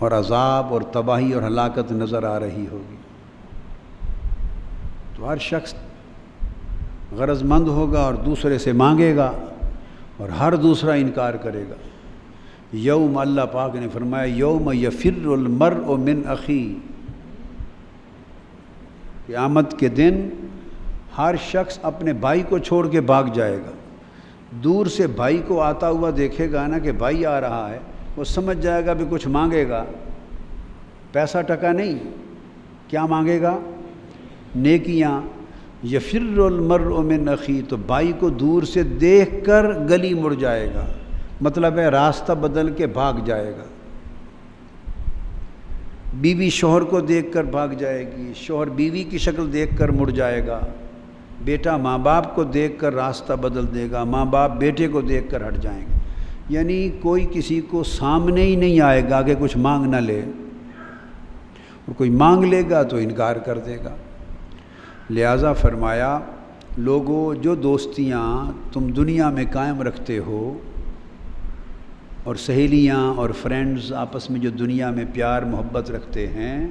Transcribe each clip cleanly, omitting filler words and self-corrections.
اور عذاب اور تباہی اور ہلاکت نظر آ رہی ہوگی، تو ہر شخص غرض مند ہوگا اور دوسرے سے مانگے گا اور ہر دوسرا انکار کرے گا۔ یوم، اللہ پاک نے فرمایا یوم یفر المرء من اخی، قیامت کے دن ہر شخص اپنے بھائی کو چھوڑ کے بھاگ جائے گا۔ دور سے بھائی کو آتا ہوا دیکھے گا نا کہ بھائی آ رہا ہے، وہ سمجھ جائے گا بھی کچھ مانگے گا، پیسہ ٹکا نہیں، کیا مانگے گا؟ نیکیاں۔ یفر المرء من اخی، تو بھائی کو دور سے دیکھ کر گلی مڑ جائے گا، مطلب ہے راستہ بدل کے بھاگ جائے گا۔ بیوی شوہر کو دیکھ کر بھاگ جائے گی، شوہر بیوی کی شکل دیکھ کر مڑ جائے گا، بیٹا ماں باپ کو دیکھ کر راستہ بدل دے گا، ماں باپ بیٹے کو دیکھ کر ہٹ جائیں گے، یعنی کوئی کسی کو سامنے ہی نہیں آئے گا کہ کچھ مانگ نہ لے، اور کوئی مانگ لے گا تو انکار کر دے گا۔ لہٰذا فرمایا لوگوں، جو دوستیاں تم دنیا میں قائم رکھتے ہو، اور سہیلیاں اور فرینڈز آپس میں جو دنیا میں پیار محبت رکھتے ہیں،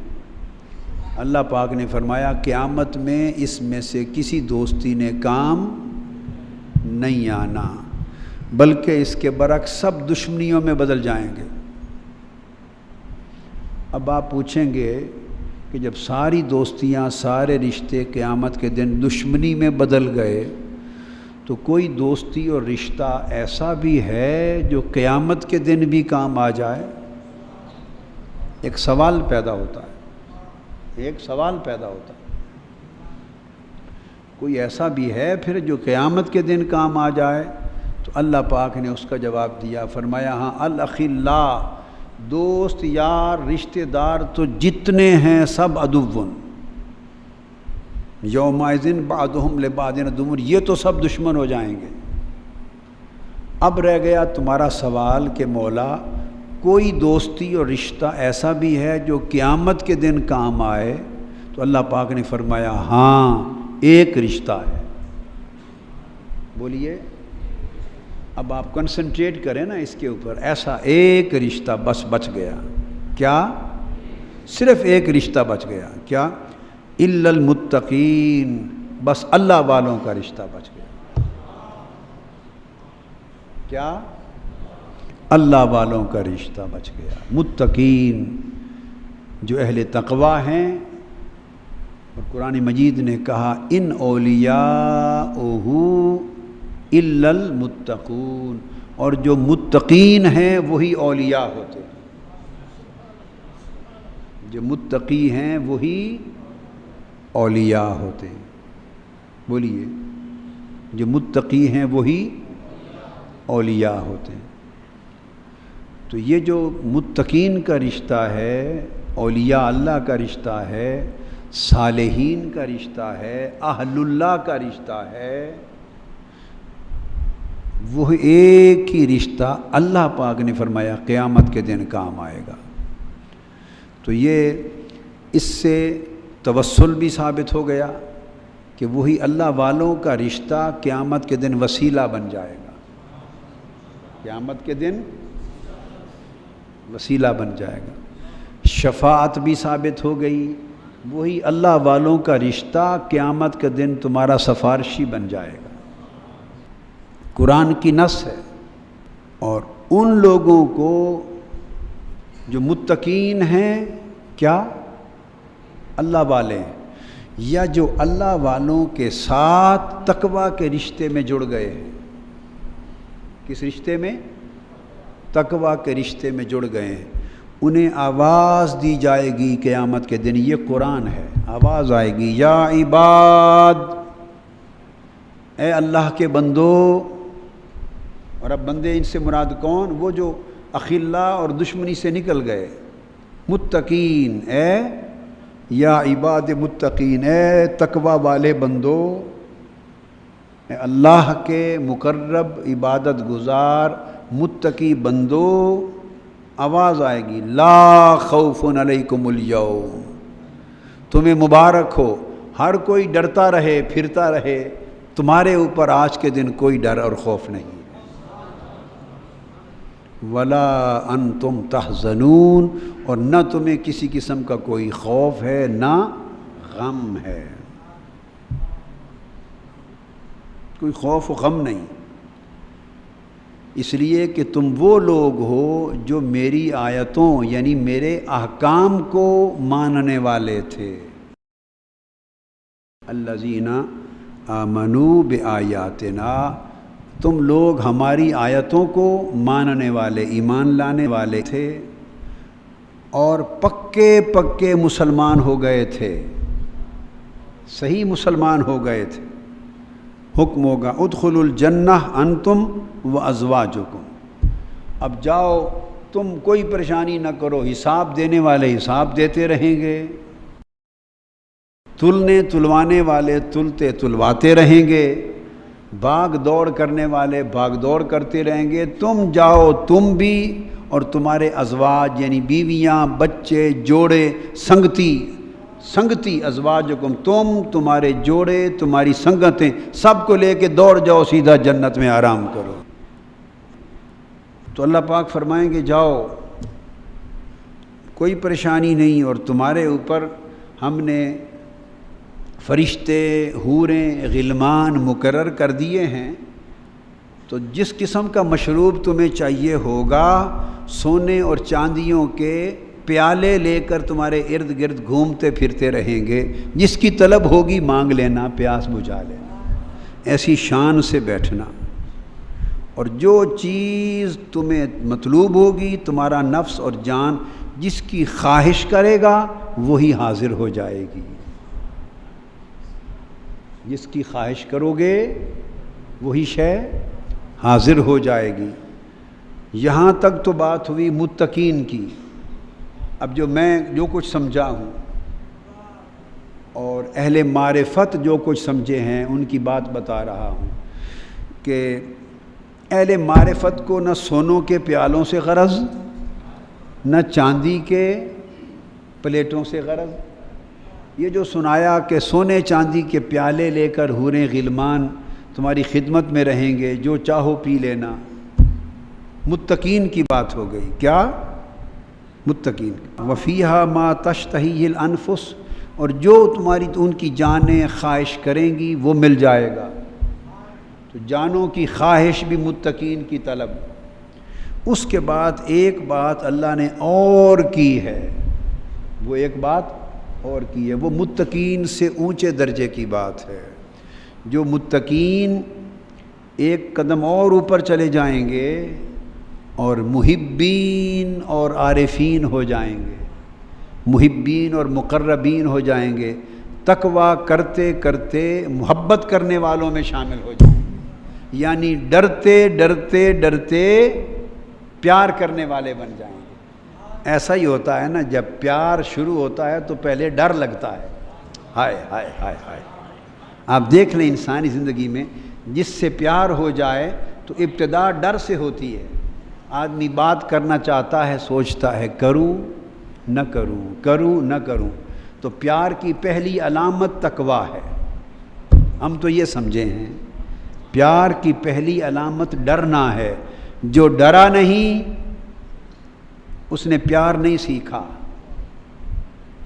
اللہ پاک نے فرمایا قیامت میں اس میں سے کسی دوستی نے کام نہیں آنا، بلکہ اس کے برعکس سب دشمنیوں میں بدل جائیں گے۔ اب آپ پوچھیں گے کہ جب ساری دوستیاں، سارے رشتے قیامت کے دن دشمنی میں بدل گئے، تو کوئی دوستی اور رشتہ ایسا بھی ہے جو قیامت کے دن بھی کام آ جائے؟ ایک سوال پیدا ہوتا ہے، ایک سوال پیدا ہوتا ہے، کوئی ایسا بھی ہے پھر جو قیامت کے دن کام آ جائے؟ تو اللہ پاک نے اس کا جواب دیا، فرمایا ہاں، الاخلاء، دوست یار رشتہ دار تو جتنے ہیں سب عدوٌ یومئذ بعضهم لبعض عدو، یہ تو سب دشمن ہو جائیں گے۔ اب رہ گیا تمہارا سوال کہ مولا کوئی دوستی اور رشتہ ایسا بھی ہے جو قیامت کے دن کام آئے؟ تو اللہ پاک نے فرمایا ہاں، ایک رشتہ ہے۔ بولیے، اب آپ کنسنٹریٹ کریں نا اس کے اوپر، ایسا ایک رشتہ بس بچ گیا۔ کیا؟ صرف ایک رشتہ بچ گیا، کیا؟ الا المتقین، بس اللہ والوں کا رشتہ بچ گیا۔ کیا؟ اللہ والوں کا رشتہ بچ گیا، متقین جو اہل تقوی ہیں۔ اور قرآن مجید نے کہا ان اولیاءہ الا المتقون، اور جو متقین ہیں وہی اولیاء ہوتے ہیں، جو متقی ہیں وہی اولیاء ہوتے ہیں۔ بولیے، جو متقی ہیں وہی اولیاء ہوتے ہیں۔ تو یہ جو متقین کا رشتہ ہے، اولیاء اللہ کا رشتہ ہے، صالحین کا رشتہ ہے، اہل اللہ کا رشتہ ہے، وہ ایک ہی رشتہ اللہ پاک نے فرمایا قیامت کے دن کام آئے گا۔ تو یہ اس سے توسل بھی ثابت ہو گیا کہ وہی اللہ والوں کا رشتہ قیامت کے دن وسیلہ بن جائے گا، قیامت کے دن وسیلہ بن جائے گا۔ شفاعت بھی ثابت ہو گئی، وہی اللہ والوں کا رشتہ قیامت کے دن تمہارا سفارشی بن جائے گا۔ قرآن کی نص ہے۔ اور ان لوگوں کو جو متقین ہیں، کیا؟ اللہ والے ہیں، یا جو اللہ والوں کے ساتھ تقوی کے رشتے میں جڑ گئے ہیں۔ کس رشتے میں؟ تقوی کے رشتے میں جڑ گئے ہیں، انہیں آواز دی جائے گی قیامت کے دن۔ یہ قرآن ہے، آواز آئے گی، یا عباد، اے اللہ کے بندو۔ اور اب بندے ان سے مراد کون؟ وہ جو اخلاء اور دشمنی سے نکل گئے، متقین، اے یا عباد متقین، اے تقوی والے بندو، اے اللہ کے مقرب عبادت گزار متقی بندو، آواز آئے گی، لا خوف علیکم اليوم، تمہیں مبارک ہو، ہر کوئی ڈرتا رہے پھرتا رہے، تمہارے اوپر آج کے دن کوئی ڈر اور خوف نہیں۔ ولا انتم تحزنون، اور نہ تمہیں کسی قسم کا کوئی خوف ہے نہ غم ہے، کوئی خوف و غم نہیں، اس لیے کہ تم وہ لوگ ہو جو میری آیتوں یعنی میرے احکام کو ماننے والے تھے۔ الذین آمنوا بآیاتنا، تم لوگ ہماری آیتوں کو ماننے والے، ایمان لانے والے تھے اور پکے پکے مسلمان ہو گئے تھے، صحیح مسلمان ہو گئے تھے۔ حکم ہوگا ادخلوا الجنہ انتم وازواجکم، اب جاؤ تم کوئی پریشانی نہ کرو، حساب دینے والے حساب دیتے رہیں گے، تلنے تلوانے والے تلتے تلواتے رہیں گے، بھاگ دوڑ کرنے والے بھاگ دوڑ کرتے رہیں گے، تم جاؤ تم بھی اور تمہارے ازواج یعنی بیویاں، بچے، جوڑے، سنگتی ازواجکم، تمہارے جوڑے، تمہاری سنگتیں، سب کو لے کے دوڑ جاؤ سیدھا جنت میں آرام کرو۔ تو اللہ پاک فرمائیں گے جاؤ، کوئی پریشانی نہیں، اور تمہارے اوپر ہم نے فرشتے، حوریں، غلمان مقرر کر دیے ہیں، تو جس قسم کا مشروب تمہیں چاہیے ہوگا، سونے اور چاندیوں کے پیالے لے کر تمہارے ارد گرد گھومتے پھرتے رہیں گے، جس کی طلب ہوگی مانگ لینا، پیاس بجھا لینا، ایسی شان سے بیٹھنا، اور جو چیز تمہیں مطلوب ہوگی، تمہارا نفس اور جان جس کی خواہش کرے گا وہی حاضر ہو جائے گی، جس کی خواہش کرو گے وہی شے حاضر ہو جائے گی۔ یہاں تک تو بات ہوئی متقین کی۔ اب جو کچھ سمجھا ہوں اور اہل معرفت جو کچھ سمجھے ہیں ان کی بات بتا رہا ہوں کہ اہل معرفت کو نہ سونوں کے پیالوں سے غرض، نہ چاندی کے پلیٹوں سے غرض۔ یہ جو سنایا کہ سونے چاندی کے پیالے لے کر حوریں غلمان تمہاری خدمت میں رہیں گے، جو چاہو پی لینا، متقین کی بات ہو گئی۔ کیا؟ متقین۔ وفیہا ما تشتہی الانفس، اور جو تمہاری ان کی جانیں خواہش کریں گی وہ مل جائے گا۔ تو جانوں کی خواہش بھی متقین کی طلب۔ اس کے بعد ایک بات اللہ نے اور کی ہے، وہ ایک بات اور کی ہے، وہ متقین سے اونچے درجے کی بات ہے۔ جو متقین ایک قدم اور اوپر چلے جائیں گے اور محبین اور عارفین ہو جائیں گے، محبین اور مقربین ہو جائیں گے، تقویٰ کرتے کرتے محبت کرنے والوں میں شامل ہو جائیں گے، یعنی ڈرتے ڈرتے ڈرتے پیار کرنے والے بن جائیں گے۔ ایسا ہی ہوتا ہے نا، جب پیار شروع ہوتا ہے تو پہلے ڈر لگتا ہے، ہائے ہائے ہائے ہائے۔ آپ دیکھ لیں انسانی زندگی میں جس سے پیار ہو جائے تو ابتدا ڈر سے ہوتی ہے، آدمی بات کرنا چاہتا ہے، سوچتا ہے کروں نہ کروں، کروں نہ کروں۔ تو پیار کی پہلی علامت تقویٰ ہے، ہم تو یہ سمجھے ہیں۔ پیار کی پہلی علامت ڈرنا ہے، جو ڈرا نہیں اس نے پیار نہیں سیکھا،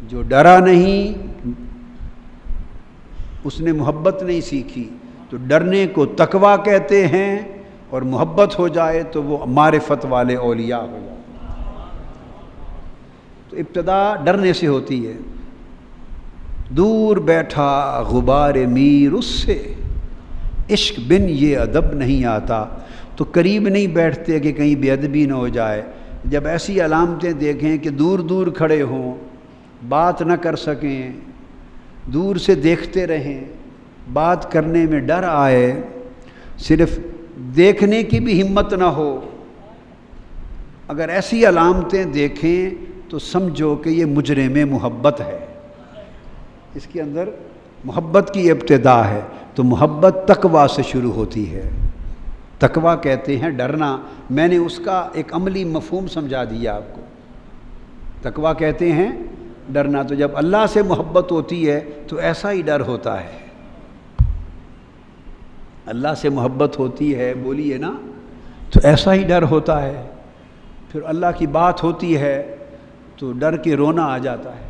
جو ڈرا نہیں اس نے محبت نہیں سیکھی۔ تو ڈرنے کو تقویٰ کہتے ہیں، اور محبت ہو جائے تو وہ معرفت والے اولیاء ہو جائے۔ تو ابتدا ڈرنے سے ہوتی ہے۔ دور بیٹھا غبار میر اس سے، عشق بن یہ ادب نہیں آتا۔ تو قریب نہیں بیٹھتے کہ کہیں بے ادبی نہ ہو جائے۔ جب ایسی علامتیں دیکھیں کہ دور دور کھڑے ہوں، بات نہ کر سکیں، دور سے دیکھتے رہیں، بات کرنے میں ڈر آئے، صرف دیکھنے کی بھی ہمت نہ ہو، اگر ایسی علامتیں دیکھیں تو سمجھو کہ یہ مجرم محبت ہے، اس کے اندر محبت کی ابتدا ہے۔ تو محبت تقویٰ سے شروع ہوتی ہے۔ تقویٰ کہتے ہیں ڈرنا، میں نے اس کا ایک عملی مفہوم سمجھا دیا آپ کو۔ تقویٰ کہتے ہیں ڈرنا۔ تو جب اللہ سے محبت ہوتی ہے تو ایسا ہی ڈر ہوتا ہے۔ اللہ سے محبت ہوتی ہے، بولیے نا، تو ایسا ہی ڈر ہوتا ہے۔ پھر اللہ کی بات ہوتی ہے تو ڈر کے رونا آ جاتا ہے،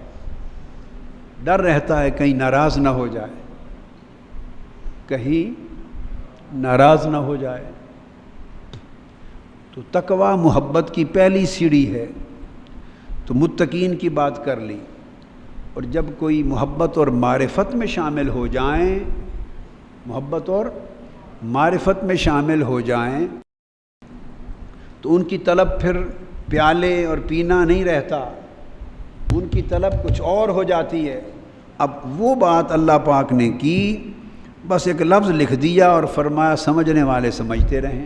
ڈر رہتا ہے کہیں ناراض نہ ہو جائے، کہیں ناراض نہ ہو جائے۔ تو تقویٰ محبت کی پہلی سیڑھی ہے۔ تو متقین کی بات کر لی، اور جب کوئی محبت اور معرفت میں شامل ہو جائیں، محبت اور معرفت میں شامل ہو جائیں تو ان کی طلب پھر پیالے اور پینا نہیں رہتا، ان کی طلب کچھ اور ہو جاتی ہے۔ اب وہ بات اللہ پاک نے کی، بس ایک لفظ لکھ دیا اور فرمایا سمجھنے والے سمجھتے رہیں۔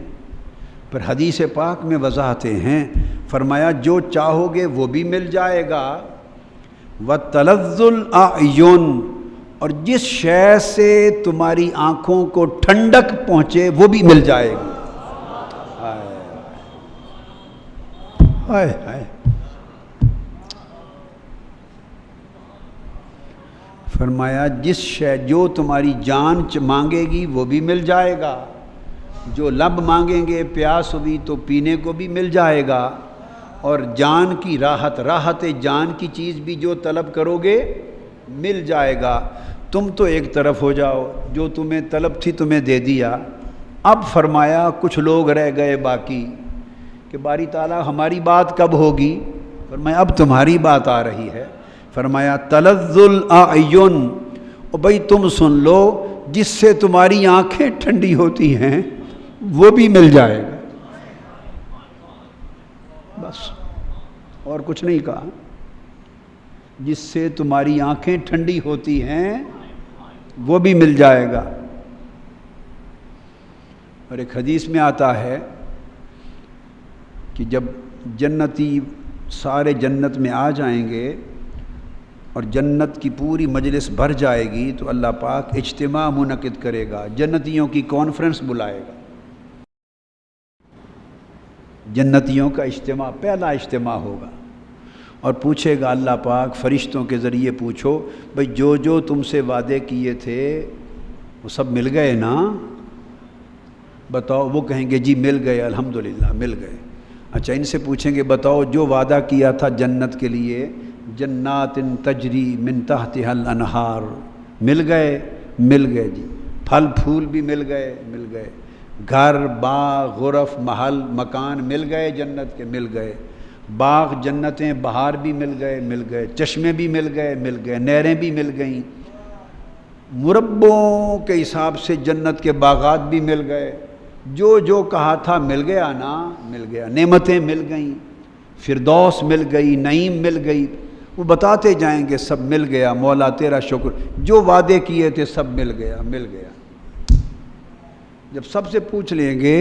پھر حدیث پاک میں وضاحتیں ہیں، فرمایا جو چاہو گے وہ بھی مل جائے گا، وَتَلَذُّ الْأَعْيُنِ، اور جس شے سے تمہاری آنکھوں کو ٹھنڈک پہنچے وہ بھی مل جائے گی۔ ہائے ہائے، فرمایا جس شے جو تمہاری جان مانگے گی وہ بھی مل جائے گا، جو لب مانگیں گے پیاس ہوئی تو پینے کو بھی مل جائے گا، اور جان کی راحت جان کی چیز بھی جو طلب کرو گے مل جائے گا۔ تم تو ایک طرف ہو جاؤ، جو تمہیں طلب تھی تمہیں دے دیا۔ اب فرمایا کچھ لوگ رہ گئے باقی کہ باری تعالیٰ ہماری بات کب ہوگی؟ فرمایا اب تمہاری بات آ رہی ہے۔ فرمایا تلذ الاعین، اور بھائی تم سن لو جس سے تمہاری آنکھیں ٹھنڈی ہوتی ہیں وہ بھی مل جائے گا، بس اور کچھ نہیں کہا۔ جس سے تمہاری آنکھیں ٹھنڈی ہوتی ہیں وہ بھی مل جائے گا۔ اور ایک حدیث میں آتا ہے کہ جب جنتی سارے جنت میں آ جائیں گے اور جنت کی پوری مجلس بھر جائے گی تو اللہ پاک اجتماع منعقد کرے گا، جنتیوں کی کانفرنس بلائے گا، جنتیوں کا اجتماع، پہلا اجتماع ہوگا، اور پوچھے گا اللہ پاک فرشتوں کے ذریعے پوچھو بھئی جو تم سے وعدے کیے تھے وہ سب مل گئے نا؟ بتاؤ، وہ کہیں گے جی مل گئے، الحمدللہ مل گئے۔ اچھا ان سے پوچھیں گے بتاؤ جو وعدہ کیا تھا جنت کے لیے، جنات تجری من تحتها الانہار، مل گئے؟ مل گئے جی۔ پھل پھول بھی مل گئے؟ مل گئے۔ گھر باغ غرف محل مکان مل گئے جنت کے؟ مل گئے۔ باغ جنتیں بہار بھی مل گئے؟ مل گئے۔ چشمے بھی مل گئے؟ مل گئے۔ نہریں بھی مل گئیں، مربوں کے حساب سے جنت کے باغات بھی مل گئے، جو کہا تھا مل گیا نا؟ مل گیا۔ نعمتیں مل گئیں، فردوس مل گئی، نعیم مل گئی، وہ بتاتے جائیں گے سب مل گیا مولا تیرا شکر، جو وعدے کیے تھے سب مل گیا مل گیا۔ جب سب سے پوچھ لیں گے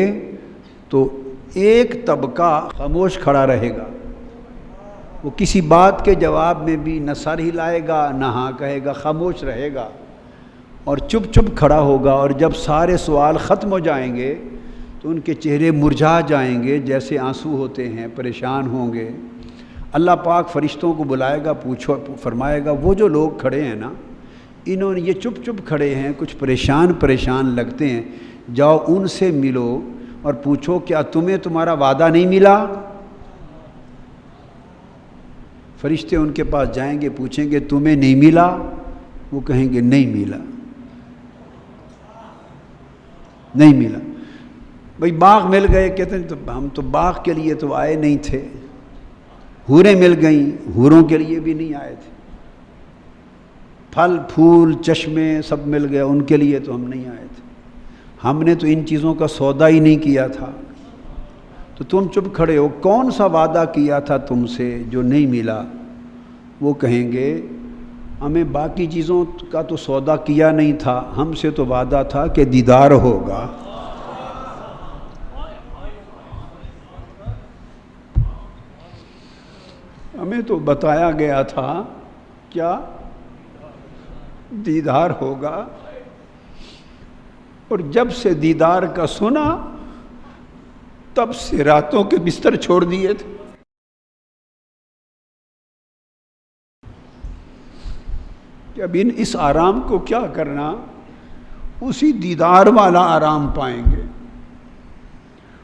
تو ایک طبقہ خاموش کھڑا رہے گا، وہ کسی بات کے جواب میں بھی نہ سر ہلائے گا نہ ہاں کہے گا، خاموش رہے گا اور چپ چپ کھڑا ہوگا۔ اور جب سارے سوال ختم ہو جائیں گے تو ان کے چہرے مرجھا جائیں گے جیسے آنسو ہوتے ہیں، پریشان ہوں گے۔ اللہ پاک فرشتوں کو بلائے گا، پوچھو، فرمائے گا وہ جو لوگ کھڑے ہیں نا، انہوں نے یہ چپ چپ کھڑے ہیں، کچھ پریشان لگتے ہیں، جاؤ ان سے ملو اور پوچھو کیا تمہیں تمہارا وعدہ نہیں ملا؟ فرشتے ان کے پاس جائیں گے، پوچھیں گے تمہیں نہیں ملا؟ وہ کہیں گے نہیں ملا، نہیں ملا۔ بھئی باغ مل گئے؟ کہتے ہیں تو ہم تو باغ کے لیے تو آئے نہیں تھے۔ حوریں مل گئیں؟ حوروں کے لیے بھی نہیں آئے تھے۔ پھل پھول چشمے سب مل گئے، ان کے لیے تو ہم نہیں آئے تھے، ہم نے تو ان چیزوں کا سودا ہی نہیں کیا تھا۔ تو تم چپ کھڑے ہو، کون سا وعدہ کیا تھا تم سے جو نہیں ملا؟ وہ کہیں گے ہمیں باقی چیزوں کا تو سودا کیا نہیں تھا، ہم سے تو وعدہ تھا کہ دیدار ہوگا۔ ہمیں تو بتایا گیا تھا کیا دیدار ہوگا، اور جب سے دیدار کا سنا تب سے راتوں کے بستر چھوڑ دیے تھے۔ کہ اب اس آرام کو کیا کرنا، اسی دیدار والا آرام پائیں گے،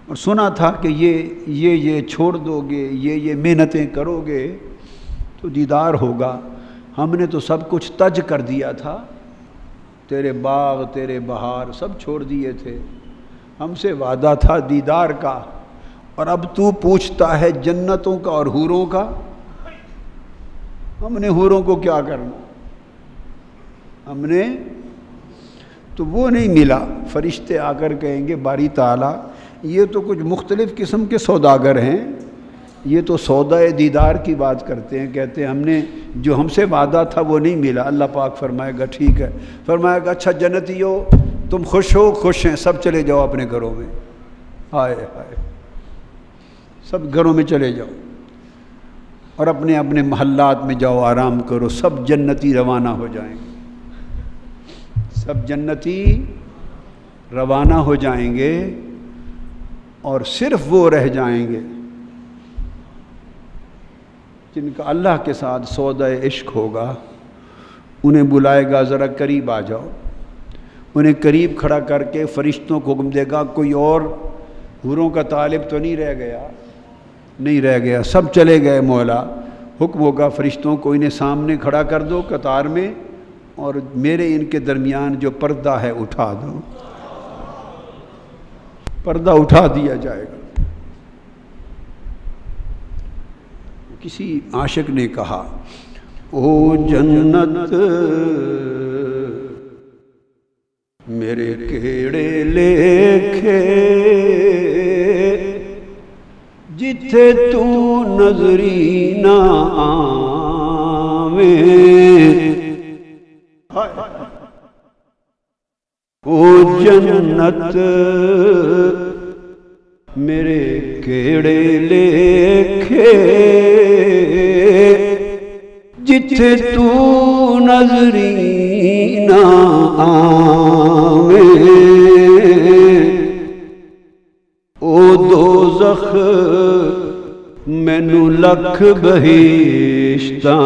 اور سنا تھا کہ یہ چھوڑ دو گے، یہ محنتیں کرو گے تو دیدار ہوگا۔ ہم نے تو سب کچھ تج کر دیا تھا، تیرے باغ تیرے بہار سب چھوڑ دیے تھے، ہم سے وعدہ تھا دیدار کا، اور اب تو پوچھتا ہے جنتوں کا اور حوروں کا۔ ہم نے حوروں کو کیا کرنا، ہم نے تو وہ نہیں ملا۔ فرشتے آ کر کہیں گے باری تعالیٰ یہ تو کچھ مختلف قسم کے سوداگر ہیں، یہ تو سودا دیدار کی بات کرتے ہیں، کہتے ہیں ہم نے جو ہم سے وعدہ تھا وہ نہیں ملا۔ اللہ پاک فرمائے گا ٹھیک ہے، فرمائے گا اچھا جنتیو تم خوش ہو؟ خوش ہیں، سب چلے جاؤ اپنے گھروں میں۔ ہائے ہائے، سب گھروں میں چلے جاؤ اور اپنے اپنے محلات میں جاؤ، آرام کرو۔ سب جنتی روانہ ہو جائیں گے، سب جنتی روانہ ہو جائیں گے، اور صرف وہ رہ جائیں گے جن کا اللہ کے ساتھ سودا عشق ہوگا۔ انہیں بلائے گا ذرا قریب آ جاؤ، انہیں قریب کھڑا کر کے فرشتوں کو حکم دے گا کوئی اور حوروں کا طالب تو نہیں رہ گیا؟ نہیں رہ گیا، سب چلے گئے مولا۔ حکم ہوگا فرشتوں کو انہیں سامنے کھڑا کر دو قطار میں، اور میرے ان کے درمیان جو پردہ ہے اٹھا دو۔ پردہ اٹھا دیا جائے گا۔ کسی عاشق نے کہا او جنت میرے کیڑے لیکھے جتھے تو نظری نہ آویں، او جنت میرے کیڑے لیکھے جتھے تو نظری نہ آویں، او دوزخ مینوں لکھ بہشتاں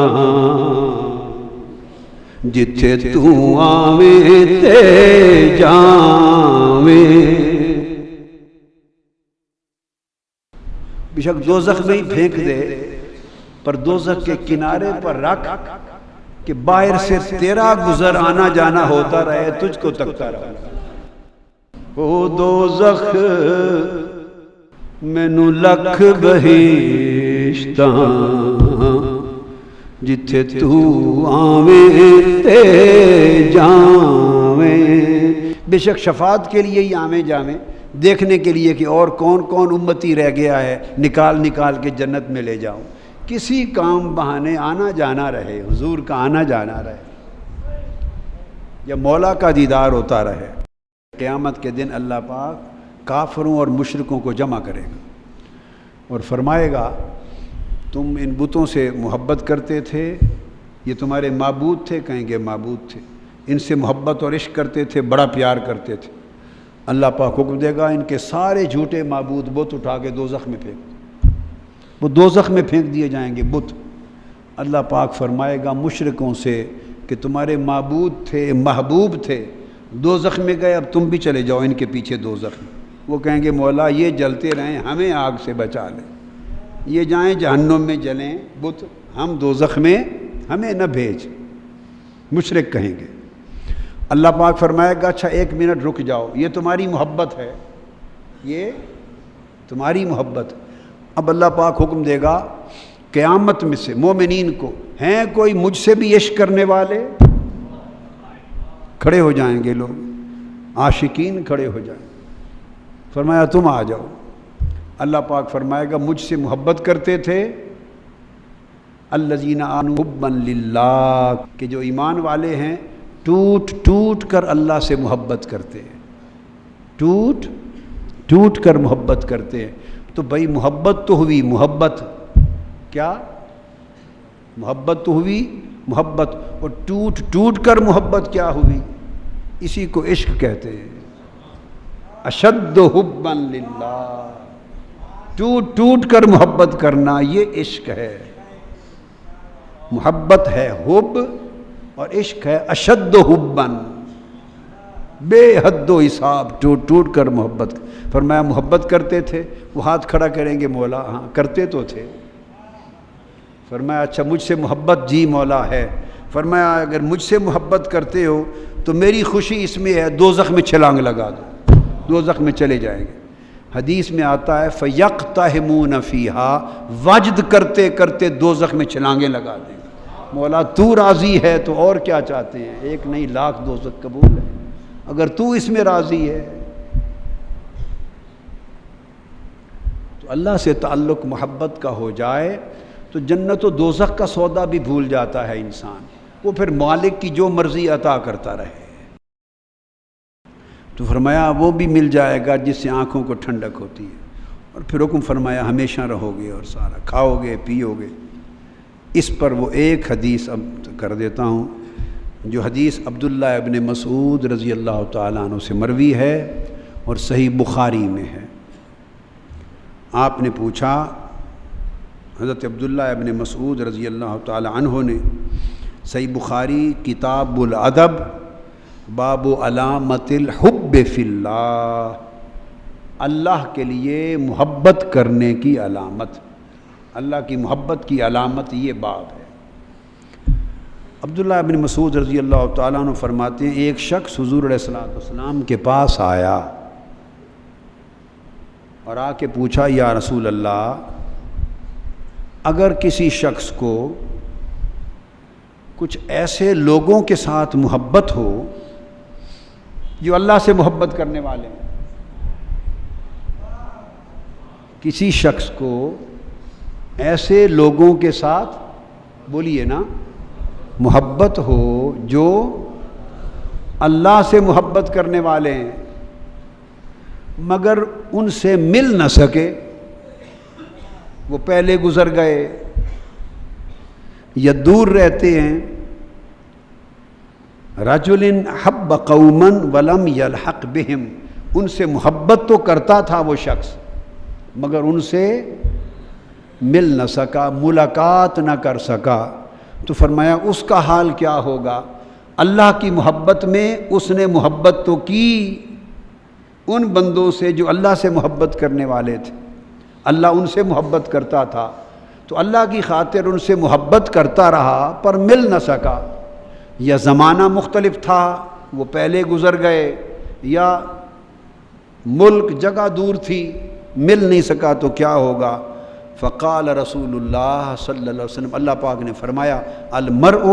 جتھے تو آویں تے جاویں۔ بے شک دوزخ میں ہی پھینک دے، پر دوزخ کے کنارے پر رکھ کہ باہر سے تیرا گزر آنا جانا ہوتا رہے، تجھ کو تکتا رہے۔ او دوزخ مینوں لکھ بہشتاں جتھے تو آویں تے جاویں۔ بے شک شفاعت کے لیے ہی آویں جاویں، دیکھنے کے لیے کہ اور کون کون امتی رہ گیا ہے، نکال نکال کے جنت میں لے جاؤں۔ کسی کام بہانے آنا جانا رہے، حضور کا آنا جانا رہے، یا مولا کا دیدار ہوتا رہے۔ قیامت کے دن اللہ پاک کافروں اور مشرکوں کو جمع کرے گا اور فرمائے گا تم ان بتوں سے محبت کرتے تھے، یہ تمہارے معبود تھے؟ کہیں گے معبود تھے۔ ان سے محبت اور عشق کرتے تھے، بڑا پیار کرتے تھے۔ اللہ پاک حکم دے گا ان کے سارے جھوٹے معبود بت اٹھا کے دوزخ میں پھینک، وہ دوزخ میں پھینک دیے جائیں گے بت۔ اللہ پاک فرمائے گا مشرکوں سے کہ تمہارے معبود تھے، محبوب تھے، دوزخ میں گئے، اب تم بھی چلے جاؤ ان کے پیچھے دوزخ میں۔ وہ کہیں گے مولا یہ جلتے رہیں، ہمیں آگ سے بچا لیں، یہ جائیں جہنم میں جلیں بت، ہم دوزخ میں ہمیں نہ بھیج۔ مشرک کہیں گے۔ اللہ پاک فرمائے گا اچھا ایک منٹ رک جاؤ، یہ تمہاری محبت ہے، یہ تمہاری محبت۔ اب اللہ پاک حکم دے گا قیامت میں سے مومنین کو، ہیں کوئی مجھ سے بھی عشق کرنے والے؟ کھڑے ہو جائیں گے لوگ، عاشقین کھڑے ہو جائیں۔ فرمایا تم آ جاؤ۔ اللہ پاک فرمائے گا مجھ سے محبت کرتے تھے الذین آمنوا حبا للہ، کہ جو ایمان والے ہیں ٹوٹ ٹوٹ کر اللہ سے محبت کرتے ہیں، ٹوٹ ٹوٹ کر محبت کرتے ہیں۔ تو بھائی محبت تو ہوئی، محبت کیا؟ محبت تو ہوئی محبت، اور ٹوٹ ٹوٹ کر محبت کیا ہوئی؟ اسی کو عشق کہتے ہیں، اشد حبا للہ، ٹوٹ ٹوٹ کر محبت کرنا یہ عشق ہے۔ محبت ہے حب اور عشق ہے اشد حبا، بے حد و حساب ٹوٹ ٹوٹ کر محبت. فرمایا محبت کرتے تھے؟ وہ ہاتھ کھڑا کریں گے مولا ہاں کرتے تو تھے. فرمایا اچھا مجھ سے محبت؟ جی مولا ہے. فرمایا اگر مجھ سے محبت کرتے ہو تو میری خوشی اس میں ہے دوزخ میں چھلانگ لگا دو، دوزخ میں چلے جائیں گے. حدیث میں آتا ہے فَيَقْتَحِمُونَ فِيهَا، وجد کرتے کرتے دوزخ میں چھلانگیں لگا دیں گے. مولا تو راضی ہے تو اور کیا چاہتے ہیں؟ ایک نہیں لاکھ دوزخ قبول ہے اگر تو اس میں راضی ہے. تو اللہ سے تعلق محبت کا ہو جائے تو جنت و دوزخ کا سودا بھی بھول جاتا ہے انسان، وہ پھر مالک کی جو مرضی عطا کرتا رہے. تو فرمایا وہ بھی مل جائے گا جس سے آنکھوں کو ٹھنڈک ہوتی ہے. اور پھر حکم فرمایا ہمیشہ رہو گے اور سارا کھاؤ گے پیو گے. اس پر وہ ایک حدیث اب کر دیتا ہوں جو حدیث عبداللہ ابن مسعود رضی اللہ تعالیٰ عنہ سے مروی ہے اور صحیح بخاری میں ہے. آپ نے پوچھا، حضرت عبداللہ ابن مسعود رضی اللہ تعالیٰ عنہ نے، صحیح بخاری کتاب الادب باب علامت الحب فی اللہ، اللہ کے لیے محبت کرنے کی علامت، اللہ کی محبت کی علامت یہ باب ہے. عبداللہ ابن مسعود رضی اللہ تعالیٰ عنہ فرماتے ہیں ایک شخص حضور علیہ السلام کے پاس آیا اور آ کے پوچھا یا رسول اللہ اگر کسی شخص کو کچھ ایسے لوگوں کے ساتھ محبت ہو جو اللہ سے محبت کرنے والے ہیں، کسی شخص کو ایسے لوگوں کے ساتھ بولیے نا محبت ہو جو اللہ سے محبت کرنے والے ہیں مگر ان سے مل نہ سکے، وہ پہلے گزر گئے یا دور رہتے ہیں. رجل حب قوما ولم یلحق بہم، ان سے محبت تو کرتا تھا وہ شخص مگر ان سے مل نہ سکا، ملاقات نہ کر سکا. تو فرمایا اس کا حال کیا ہوگا؟ اللہ کی محبت میں اس نے محبت تو کی ان بندوں سے جو اللہ سے محبت کرنے والے تھے، اللہ ان سے محبت کرتا تھا تو اللہ کی خاطر ان سے محبت کرتا رہا پر مل نہ سکا، یا زمانہ مختلف تھا وہ پہلے گزر گئے یا ملک جگہ دور تھی مل نہیں سکا تو کیا ہوگا؟ فقال رسول اللہ صلی اللہ علیہ وسلم، اللہ پاک نے فرمایا المرء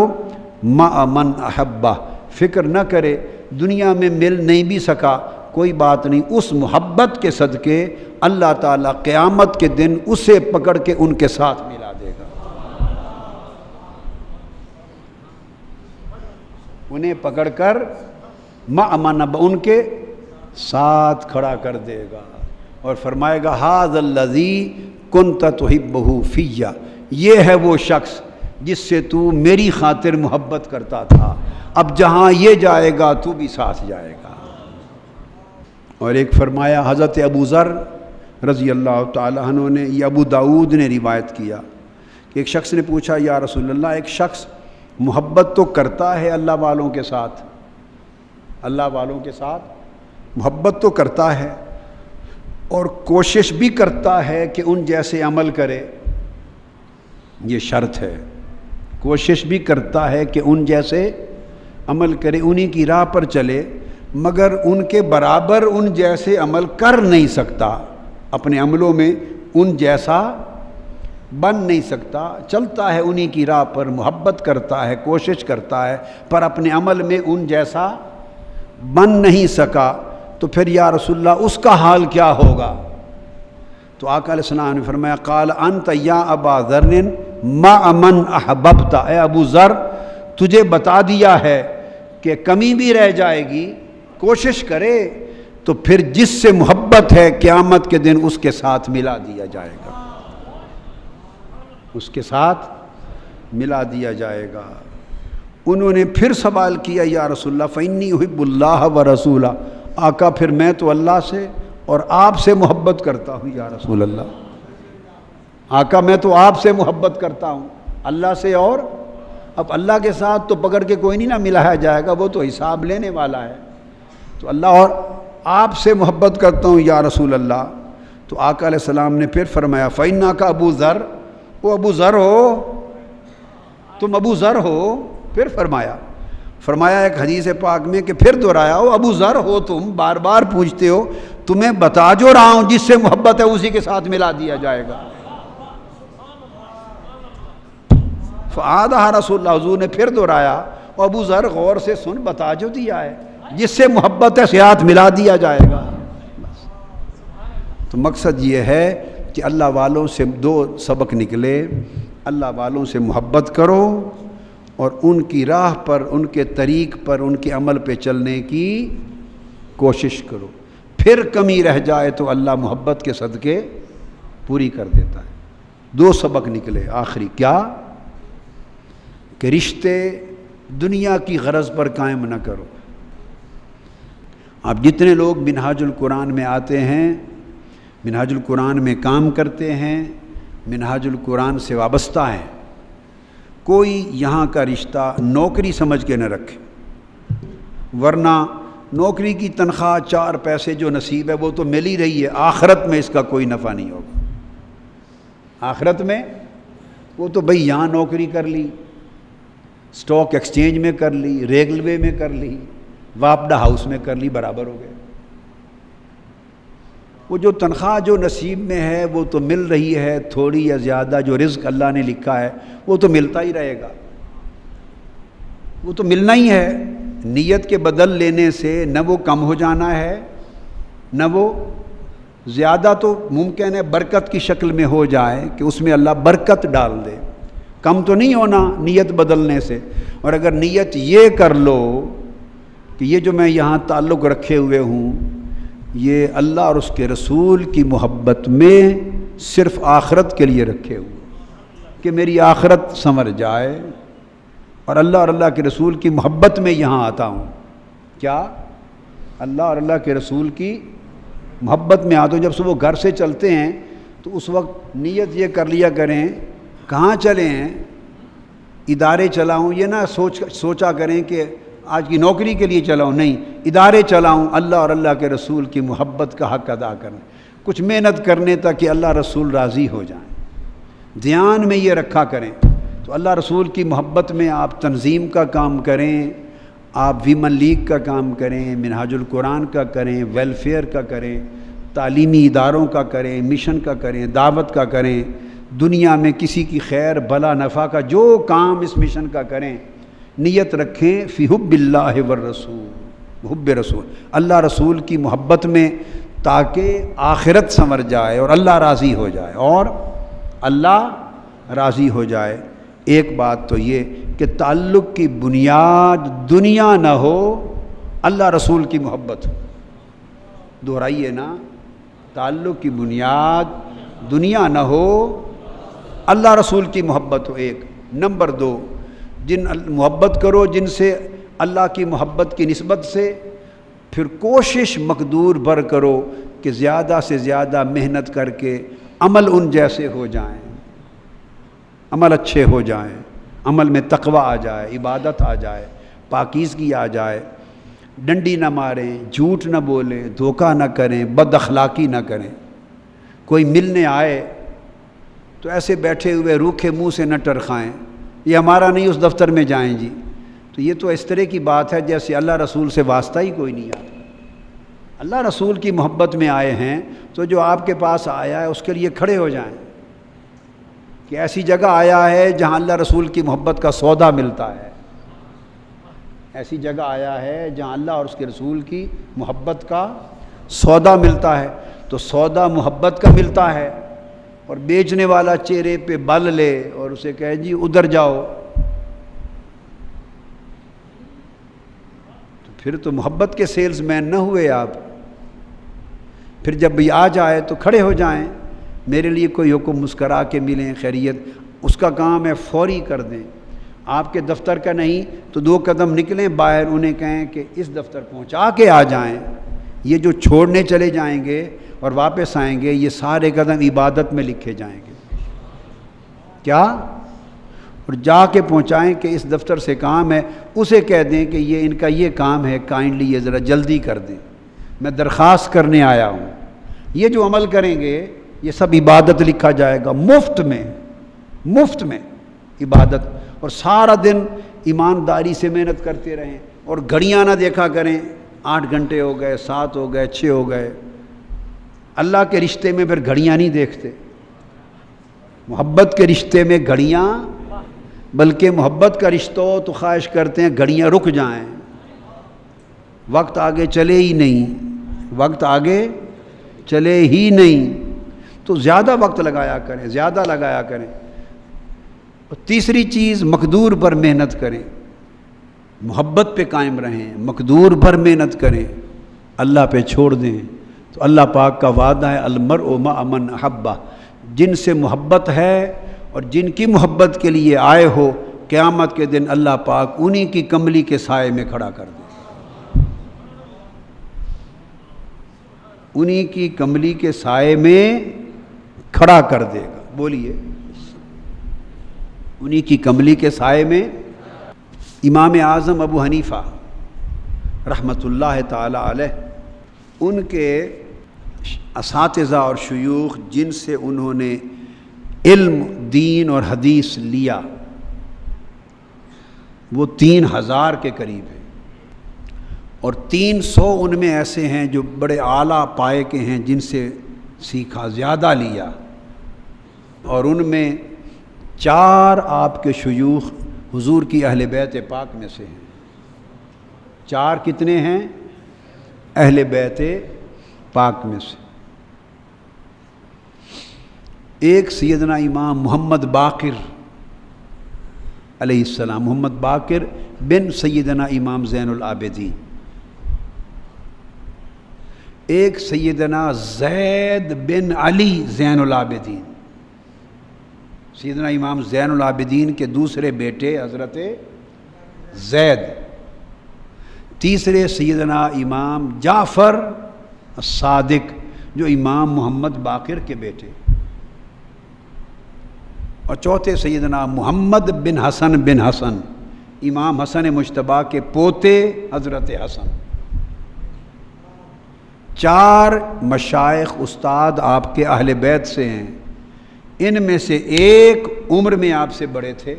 مع من احبہ، فکر نہ کرے دنیا میں مل نہیں بھی سکا کوئی بات نہیں، اس محبت کے صدقے اللہ تعالیٰ قیامت کے دن اسے پکڑ کے ان کے ساتھ ملا دے گا، انہیں پکڑ کر مع من ان کے ساتھ کھڑا کر دے گا اور فرمائے گا ھذا الذی کنت تحبہ فیہ، یہ ہے وہ شخص جس سے تو میری خاطر محبت کرتا تھا، اب جہاں یہ جائے گا تو بھی ساتھ جائے گا. اور ایک فرمایا حضرت ابو ذر رضی اللہ تعالی عنہ نے، یہ ابو داؤد نے روایت کیا کہ ایک شخص نے پوچھا یا رسول اللہ ایک شخص محبت تو کرتا ہے اللہ والوں کے ساتھ، اللہ والوں کے ساتھ محبت تو کرتا ہے اور کوشش بھی کرتا ہے کہ ان جیسے عمل کرے، یہ شرط ہے، کوشش بھی کرتا ہے کہ ان جیسے عمل کرے، انہی کی راہ پر چلے مگر ان کے برابر ان جیسے عمل کر نہیں سکتا، اپنے عملوں میں ان جیسا بن نہیں سکتا، چلتا ہے انہی کی راہ پر، محبت کرتا ہے کوشش کرتا ہے پر اپنے عمل میں ان جیسا بن نہیں سکا، تو پھر یا رسول اللہ اس کا حال کیا ہوگا؟ تو آقا علیہ السلام نے فرمایا قال انت یا ابا ذر مع من احببت، اے ابو ذر تجھے بتا دیا ہے کہ کمی بھی رہ جائے گی، کوشش کرے تو پھر جس سے محبت ہے قیامت کے دن اس کے ساتھ ملا دیا جائے گا، اس کے ساتھ ملا دیا جائے گا. انہوں نے پھر سوال کیا یا رسول اللہ فإنی احب اللہ ورسولہ، آقا پھر میں تو اللہ سے اور آپ سے محبت کرتا ہوں یا رسول اللہ، آقا میں تو آپ سے محبت کرتا ہوں اللہ سے، اور اب اللہ کے ساتھ تو پکڑ کے کوئی نہیں نہ ملایا جائے گا، وہ تو حساب لینے والا ہے. تو اللہ اور آپ سے محبت کرتا ہوں یا رسول اللہ. تو آقا علیہ السلام نے پھر فرمایا فَإِنَّكَ ابو ذر، وہ ابو ذر ہو، تم ابو ذر ہو. پھر فرمایا ایک حدیث پاک میں کہ پھر دہرایا ہو ابو ذر ہو، تم بار بار پوچھتے ہو، تمہیں بتا جو رہا ہوں جس سے محبت ہے اسی کے ساتھ ملا دیا جائے گا. فعادہ رسول اللہ، حضور نے پھر دہرایا ابو ذر غور سے سن، بتا جو دیا ہے، جس سے محبت ہے ساتھ ملا دیا جائے گا. تو مقصد یہ ہے کہ اللہ والوں سے دو سبق نکلے. اللہ والوں سے محبت کرو اور ان کی راہ پر، ان کے طریق پر، ان کے عمل پہ چلنے کی کوشش کرو. پھر کمی رہ جائے تو اللہ محبت کے صدقے پوری کر دیتا ہے. دو سبق نکلے آخری، کیا کہ رشتے دنیا کی غرض پر قائم نہ کرو. آپ جتنے لوگ منہاج القرآن میں آتے ہیں، منہاج القرآن میں کام کرتے ہیں، منہاج القرآن سے وابستہ ہیں، کوئی یہاں کا رشتہ نوکری سمجھ کے نہ رکھے، ورنہ نوکری کی تنخواہ 4 پیسے جو نصیب ہے وہ تو مل ہی رہی ہے، آخرت میں اس کا کوئی نفع نہیں ہوگا. آخرت میں وہ تو بھئی یہاں نوکری کر لی، سٹاک ایکسچینج میں کر لی، ریلوے میں کر لی، واپڈا ہاؤس میں کر لی، برابر ہو گئے. وہ جو تنخواہ جو نصیب میں ہے وہ تو مل رہی ہے، تھوڑی یا زیادہ جو رزق اللہ نے لکھا ہے وہ تو ملتا ہی رہے گا، وہ تو ملنا ہی ہے. نیت کے بدل لینے سے نہ وہ کم ہو جانا ہے نہ وہ زیادہ، تو ممکن ہے برکت کی شکل میں ہو جائے کہ اس میں اللہ برکت ڈال دے، کم تو نہیں ہونا نیت بدلنے سے. اور اگر نیت یہ کر لو کہ یہ جو میں یہاں تعلق رکھے ہوئے ہوں یہ اللہ اور اس کے رسول کی محبت میں صرف آخرت کے لیے رکھے ہوئے کہ میری آخرت سنور جائے، اور اللہ اور اللہ کے رسول کی محبت میں یہاں آتا ہوں، کیا اللہ اور اللہ کے رسول کی محبت میں آتا ہوں. جب صبح گھر سے چلتے ہیں تو اس وقت نیت یہ کر لیا کریں کہاں چلے ہیں، ادارے چلا ہوں، یہ نہ سوچا کریں کہ آج کی نوکری کے لیے چلا ہوں، نہیں، ادارے چلا ہوں اللہ اور اللہ کے رسول کی محبت کا حق ادا کرنے، کچھ محنت کرنے تاکہ اللہ رسول راضی ہو جائیں، دھیان میں یہ رکھا کریں. تو اللہ رسول کی محبت میں آپ تنظیم کا کام کریں، آپ ویمن لیگ کا کام کریں، منہاج القرآن کا کریں، ویلفیئر کا کریں، تعلیمی اداروں کا کریں، مشن کا کریں، دعوت کا کریں، دنیا میں کسی کی خیر بھلا نفع کا جو کام اس مشن کا کریں. نیت رکھیں فی حب اللہ والرسول، حب رسول، اللہ رسول کی محبت میں، تاکہ آخرت سنور جائے اور اللہ راضی ہو جائے، اور اللہ راضی ہو جائے. ایک بات تو یہ کہ تعلق کی بنیاد دنیا نہ ہو، اللہ رسول کی محبت ہو. دہرائیے نا، تعلق کی بنیاد دنیا نہ ہو، اللہ رسول کی محبت ہو. ایک نمبر 2، جن محبت کرو جن سے اللہ کی محبت کی نسبت سے، پھر کوشش مقدور بھر کرو کہ زیادہ سے زیادہ محنت کر کے عمل ان جیسے ہو جائیں، عمل اچھے ہو جائیں، عمل میں تقوی آ جائے، عبادت آ جائے، پاکیزگی آ جائے، ڈنڈی نہ ماریں، جھوٹ نہ بولیں، دھوکہ نہ کریں، بد اخلاقی نہ کریں. کوئی ملنے آئے تو ایسے بیٹھے ہوئے روکھے منہ سے نہ ٹرخائیں، یہ ہمارا نہیں، اس دفتر میں جائیں جی. تو یہ تو اس طرح کی بات ہے جیسے اللہ رسول سے واسطہ ہی کوئی نہیں آتا. اللہ رسول کی محبت میں آئے ہیں تو جو آپ کے پاس آیا ہے اس کے لیے کھڑے ہو جائیں کہ ایسی جگہ آیا ہے جہاں اللہ رسول کی محبت کا سودا ملتا ہے، ایسی جگہ آیا ہے جہاں اللہ اور اس کے رسول کی محبت کا سودا ملتا ہے. تو سودا محبت کا ملتا ہے، اور بیچنے والا چہرے پہ بل لے اور اسے کہے جی ادھر جاؤ، تو پھر تو محبت کے سیلز مین نہ ہوئے آپ. پھر جب بھی آ جائے تو کھڑے ہو جائیں، میرے لیے کوئی حکم، مسکرا کے ملیں، خیریت، اس کا کام ہے فوری کر دیں. آپ کے دفتر کا نہیں تو 2 قدم نکلیں باہر، انہیں کہیں کہ اس دفتر پہنچا کے آ جائیں. یہ جو چھوڑنے چلے جائیں گے اور واپس آئیں گے، یہ سارے قدم عبادت میں لکھے جائیں گے. کیا اور جا کے پہنچائیں کہ اس دفتر سے کام ہے، اسے کہہ دیں کہ یہ ان کا یہ کام ہے، کائنڈلی یہ ذرا جلدی کر دیں، میں درخواست کرنے آیا ہوں۔ یہ جو عمل کریں گے یہ سب عبادت لکھا جائے گا، مفت میں عبادت، اور سارا دن ایمانداری سے محنت کرتے رہیں، اور گھڑیاں نہ دیکھا کریں 8 گھنٹے ہو گئے، 7 ہو گئے، 6 ہو گئے۔ اللہ کے رشتے میں پھر گھڑیاں نہیں دیکھتے، محبت کے رشتے میں گھڑیاں، بلکہ محبت کا رشتہ ہو تو خواہش کرتے ہیں گھڑیاں رک جائیں، وقت آگے چلے ہی نہیں، تو زیادہ وقت لگایا کریں۔ اور تیسری چیز، مقدور پر محنت کریں، محبت پہ قائم رہیں، مقدور پر محنت کریں، اللہ پہ چھوڑ دیں۔ تو اللہ پاک کا وعدہ ہے المرء مع من احبہ، جن سے محبت ہے اور جن کی محبت کے لیے آئے ہو، قیامت کے دن اللہ پاک انہی کی کملی کے سائے میں کھڑا کر دے، انہی کی کملی کے سائے میں کھڑا کر دے گا۔ بولیے، انہی کی کملی کے سائے میں۔ امام اعظم ابو حنیفہ رحمۃ اللہ تعالی علیہ، ان کے اساتذہ اور شیوخ جن سے انہوں نے علم، دین اور حدیث لیا، وہ 3000 کے قریب ہیں، اور 300 ان میں ایسے ہیں جو بڑے اعلیٰ پائے کے ہیں جن سے سیکھا، زیادہ لیا، اور ان میں 4 آپ کے شیوخ حضور کی اہل بیت پاک میں سے ہیں۔ 4 کتنے ہیں؟ اہل بیت پاک میں سے۔ ایک سیدنا امام محمد باقر علیہ السلام، محمد باقر بن سیدنا امام زین العابدین۔ ایک سیدنا زید بن علی زین العابدین، سیدنا امام زین العابدین کے دوسرے بیٹے حضرت زید۔ تیسرے سیدنا امام جعفر الصادق، جو امام محمد باقر کے بیٹے، اور چوتھے سیدنا محمد بن حسن، امام حسن مجتبیٰ کے پوتے حضرت حسن۔ 4 مشائخ استاد آپ کے اہل بیت سے ہیں۔ ان میں سے ایک عمر میں آپ سے بڑے تھے،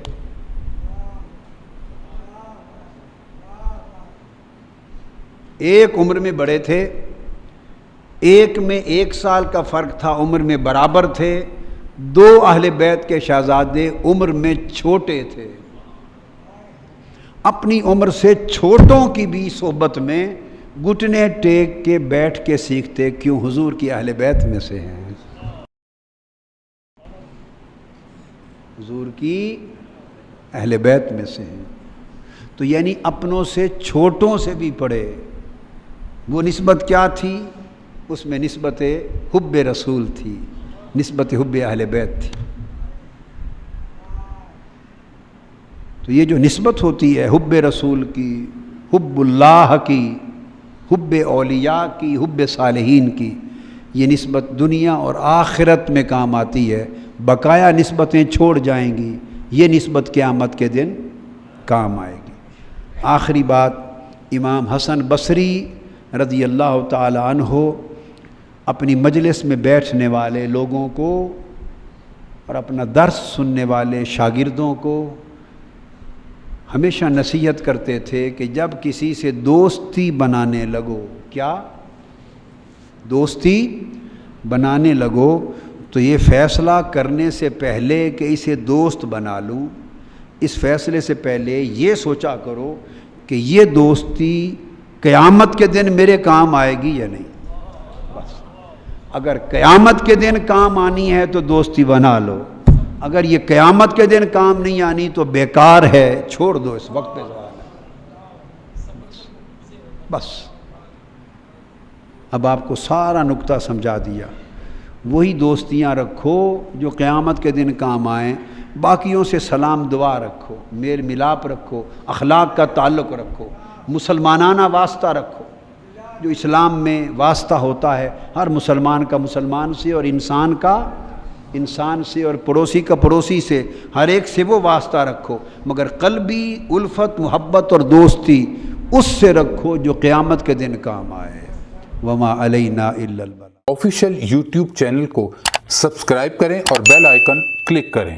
ایک عمر میں بڑے تھے، ایک میں 1 سال کا فرق تھا، عمر میں برابر تھے۔ 2 اہل بیت کے شہزادے عمر میں چھوٹے تھے۔ اپنی عمر سے چھوٹوں کی بھی صحبت میں گھٹنے ٹیک کے بیٹھ کے سیکھتے، کیوں؟ حضور کی اہل بیت میں سے ہیں، حضور کی اہل بیت میں سے ہیں، تو یعنی اپنوں سے چھوٹوں سے بھی پڑھے۔ وہ نسبت کیا تھی؟ اس میں نسبت حب رسول تھی، نسبت حب اہل بیت تھی۔ تو یہ جو نسبت ہوتی ہے حب رسول کی، حب اللہ کی، حب اولیاء کی، حب صالحین کی، یہ نسبت دنیا اور آخرت میں کام آتی ہے۔ بقایا نسبتیں چھوڑ جائیں گی، یہ نسبت قیامت کے دن کام آئے گی۔ آخری بات، امام حسن بصری رضی اللہ تعالی عنہ اپنی مجلس میں بیٹھنے والے لوگوں کو اور اپنا درس سننے والے شاگردوں کو ہمیشہ نصیحت کرتے تھے کہ جب کسی سے دوستی بنانے لگو، کیا دوستی بنانے لگو، تو یہ فیصلہ کرنے سے پہلے کہ اسے دوست بنا لوں، اس فیصلے سے پہلے یہ سوچا کرو کہ یہ دوستی قیامت کے دن میرے کام آئے گی یا نہیں۔ بس اگر قیامت کے دن کام آنی ہے تو دوستی بنا لو، اگر یہ قیامت کے دن کام نہیں آنی تو بیکار ہے، چھوڑ دو، اس وقت پہ زوال ہے۔ بس اب آپ کو سارا نکتہ سمجھا دیا۔ وہی دوستیاں رکھو جو قیامت کے دن کام آئیں، باقیوں سے سلام دعا رکھو، میل ملاپ رکھو، اخلاق کا تعلق رکھو، مسلمانانہ واسطہ رکھو۔ جو اسلام میں واسطہ ہوتا ہے ہر مسلمان کا مسلمان سے اور انسان کا انسان سے اور پڑوسی کا پڑوسی سے، ہر ایک سے وہ واسطہ رکھو، مگر قلبی الفت، محبت اور دوستی اس سے رکھو جو قیامت کے دن کام آئے۔ وما علینا الا البلاغ۔ آفیشیل یوٹیوب چینل کو سبسکرائب کریں اور بیل آئیکن کلک کریں۔